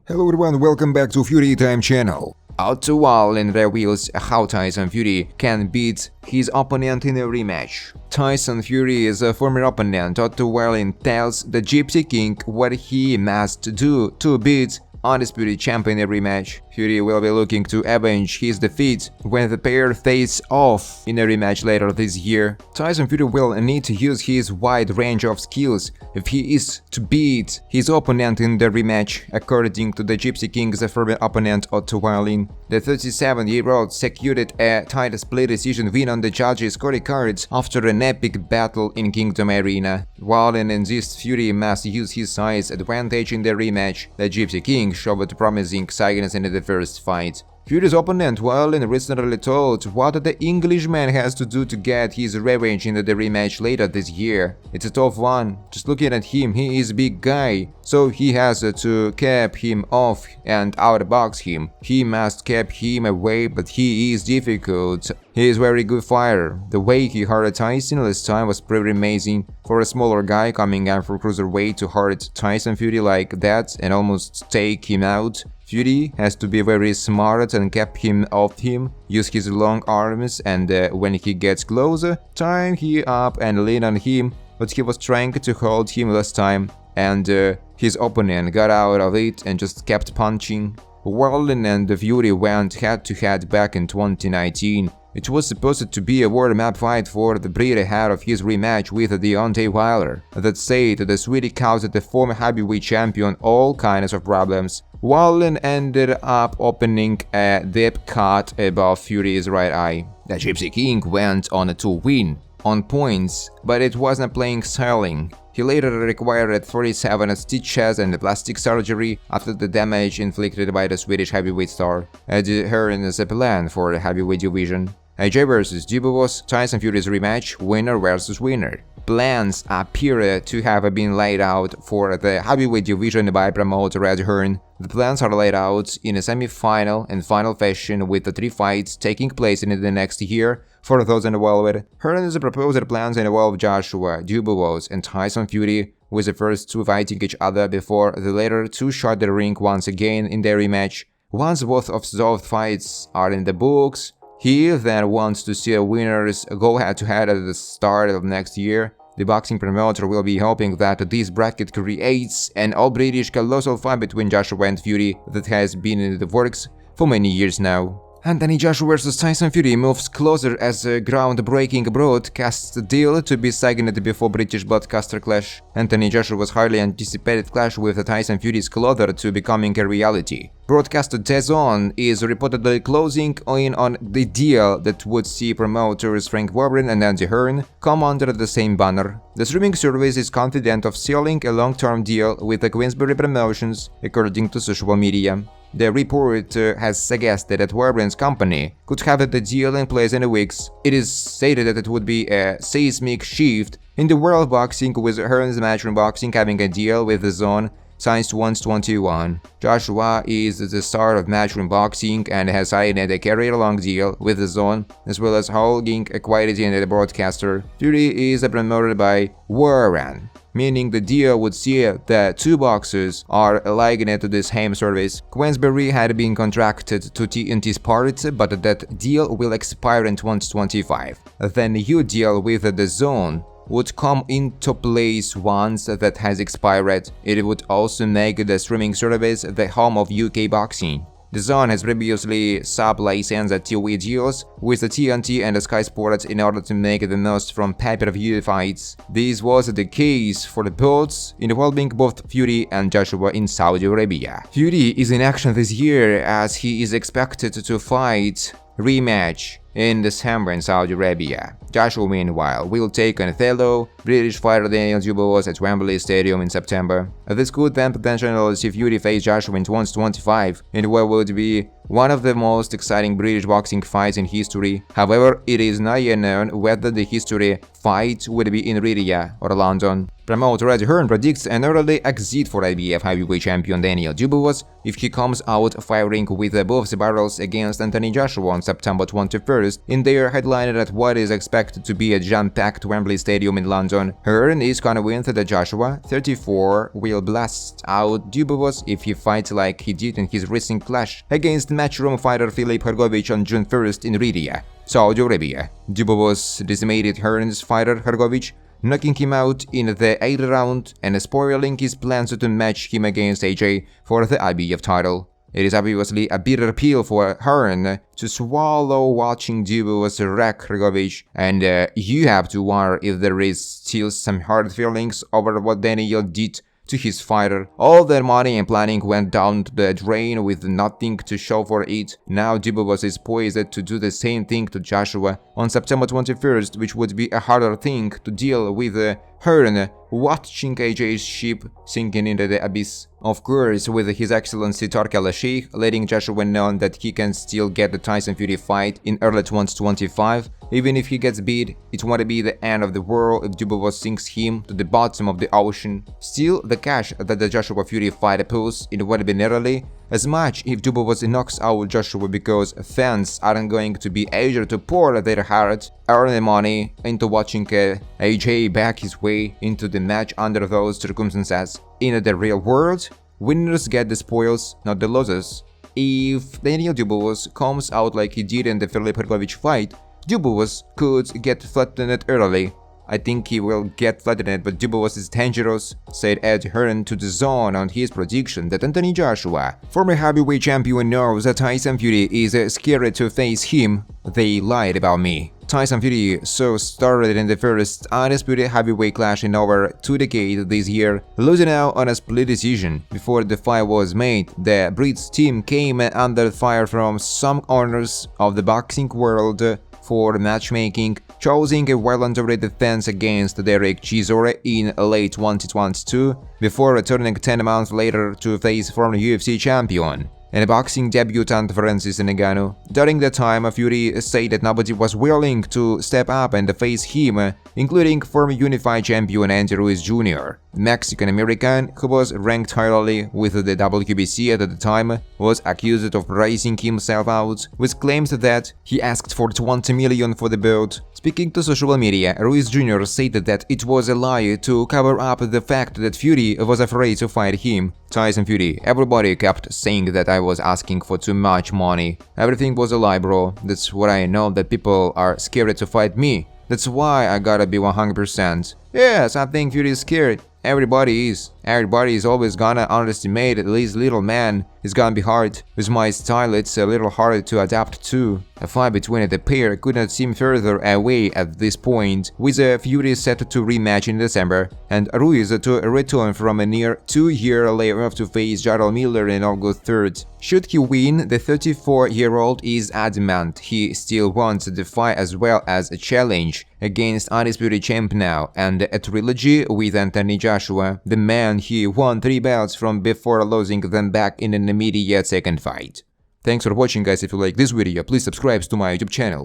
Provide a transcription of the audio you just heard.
Hello everyone, welcome back to Fury Time channel. Otto Wallin reveals how Tyson Fury can beat his opponent in a rematch. Tyson Fury's former opponent Otto Wallin tells the Gypsy King what he must do to beat undisputed champion in a rematch. Fury will be looking to avenge his defeat when the pair face off in a rematch later this year. Tyson Fury will need to use his wide range of skills if he is to beat his opponent in the rematch, according to the Gypsy King's former opponent Otto Wallin. The 37-year-old secured a tight split decision win on the judges' scorecards after an epic battle in Kingdom Arena. Wallin insists Fury must use his size advantage in the rematch. The Gypsy King showed promising signs in the first fight. Fury's opponent Wallin recently told what the Englishman has to do to get his revenge in the rematch later this year. It's a tough one. Just looking at him, he is a big guy, so he has to keep him off and outbox him. He must keep him away, but he is difficult. He is very good fighter. The way he hurt Tyson last time was pretty amazing. For a smaller guy coming out for cruiserweight to hurt Tyson Fury like that and almost take him out, Fury has to be very smart and keep him off him, use his long arms, and when he gets closer, tie him up and lean on him, but he was trying to hold him last time, and his opponent got out of it and just kept punching. Wallin and Fury went head-to-head back in 2019. It was supposed to be a warm-up fight for the Brit ahead of his rematch with Deontay Wilder. That said, the Swede caused the former heavyweight champion all kinds of problems. Wallin ended up opening a deep cut above Fury's right eye. The Gypsy King went on to win on points, but it wasn't plain sailing. He later required 47 stitches and plastic surgery after the damage inflicted by the Swedish heavyweight star. Adherence a plan for the heavyweight division. AJ vs Dubois, Tyson Fury's rematch, winner versus winner. Plans appear to have been laid out for the heavyweight division by promoter Red Hearn. The plans are laid out in a semi-final and final fashion, with the 3 fights taking place in the next year. For those involved, Hearn's proposed plans involve Joshua, Dubois, and Tyson Fury, with the first 2 fighting each other before the later 2 shot the ring once again in their rematch. Once both of those fights are in the books, he then wants to see winners go head-to-head at the start of next year. The boxing promoter will be hoping that this bracket creates an all-British colossal fight between Joshua and Fury that has been in the works for many years now. Anthony Joshua vs Tyson Fury moves closer as a groundbreaking broadcast deal to be signed before British broadcaster clash. Anthony Joshua's highly anticipated clash with Tyson Fury is closer to becoming a reality. Broadcaster DAZN is reportedly closing in on the deal that would see promoters Frank Warren and Andy Hearn come under the same banner. The streaming service is confident of sealing a long-term deal with the Queensberry Promotions, according to social media. The report has suggested that Warren's company could have the deal in place in weeks. It is stated that it would be a seismic shift in the world of boxing, with Hearn's Matchroom Boxing having a deal with DAZN since 2021. Joshua is the star of Matchroom Boxing and has signed a career-long deal with DAZN, as well as holding equity in the broadcaster. Fury is promoted by Warren, meaning the deal would see the 2 boxers are likened to the same service. Queensberry had been contracted to TNT Sports, but that deal will expire in 2025. The new deal with DAZN would come into place once that has expired. It would also make the streaming service the home of UK boxing. DAZN has previously sub-licensed TV deals with the TNT and Sky Sports in order to make the most from pay-per-view fights. This was the case for the bouts involving both Fury and Joshua in Saudi Arabia. Fury is in action this year as he is expected to fight rematch in December in Saudi Arabia. Joshua, meanwhile, will take on fellow British fighter Daniel Dubois at Wembley Stadium in September. This could then potentially see Fury face Joshua in 2025, in what would be one of the most exciting British boxing fights in history. However, it is not yet known whether the history fight would be in Riyadh or London. Promoter Ed Hearn predicts an early exit for IBF heavyweight champion Daniel Dubois if he comes out firing with both the barrels against Anthony Joshua on September 21st in their headliner at what is expected to be a jam-packed Wembley Stadium in London. Hearn is convinced that Joshua, 34, will blast out Dubois if he fights like he did in his recent clash against matchroom fighter Filip Hrgovic on June 1st in Riyadh, Saudi Arabia. Dubois decimated Hearn's fighter Hrgovic, knocking him out in the 8th round and spoiling his plans to match him against AJ for the IBF title. It is obviously a bitter pill for Hearn to swallow watching Dubois wreck Hrgovic, and you have to wonder if there is still some hard feelings over what Daniel did to his fighter. All their money and planning went down the drain with nothing to show for it. Now Dubois is poised to do the same thing to Joshua on September 21st, which would be a harder thing to deal with Hearn watching AJ's ship sinking into the abyss. Of course, with His Excellency Turki Al-Sheikh letting Joshua know that he can still get the Tyson Fury fight in early 2025. Even if he gets beat, it won't be the end of the world if Dubois sinks him to the bottom of the ocean. Still, the cash that the Joshua Fury fight pulls, it won't be nearly as much if Dubois knocks out Joshua, because fans aren't going to be eager to pour their hard-earned money into watching AJ back his way into the match under those circumstances. In the real world, winners get the spoils, not the losses. If Daniel Dubois comes out like he did in the Filip Hrgovic fight, Dubois could get flattened early. I think he will get flattened, but Dubois is dangerous, said Ed Hearn to The Zone on his prediction that Anthony Joshua, former heavyweight champion, knows that Tyson Fury is scared to face him. They lied about me. Tyson Fury so started in the first undisputed heavyweight clash in over 2 decades this year, losing out on a split decision. Before the fight was made, the Brits team came under fire from some corners of the boxing world for matchmaking, choosing a voluntary defense against Derek Chisora in late 2022, before returning 10 months later to face former UFC champion and boxing debutant Francis Ngannou. During that time, Fury said that nobody was willing to step up and face him, including former unified champion Andy Ruiz Jr. Mexican-American, who was ranked highly with the WBC at the time, was accused of pricing himself out, with claims that he asked for $20 million for the belt. Speaking to social media, Ruiz Jr. stated that it was a lie to cover up the fact that Fury was afraid to fight him. Tyson Fury: everybody kept saying that I was asking for too much money. Everything was a lie, bro. That's what I know, that people are scared to fight me. That's why I gotta be 100%. Yes, I think Fury is scared. Everybody is. Everybody is always gonna underestimate this little man. It's gonna be hard. With my style, it's a little harder to adapt to. A fight between the pair could not seem further away at this point, with Fury set to rematch in December, and Ruiz to return from a near 2-year layoff to face Jarrell Miller in August 3rd. Should he win, the 34-year-old is adamant he still wants the fight as well as a challenge against undisputed champ now, and a trilogy with Anthony Joshua, the man he won 3 belts from before losing them back in an immediate second fight. Thanks for watching, guys. If you like this video, please subscribe to my YouTube channel.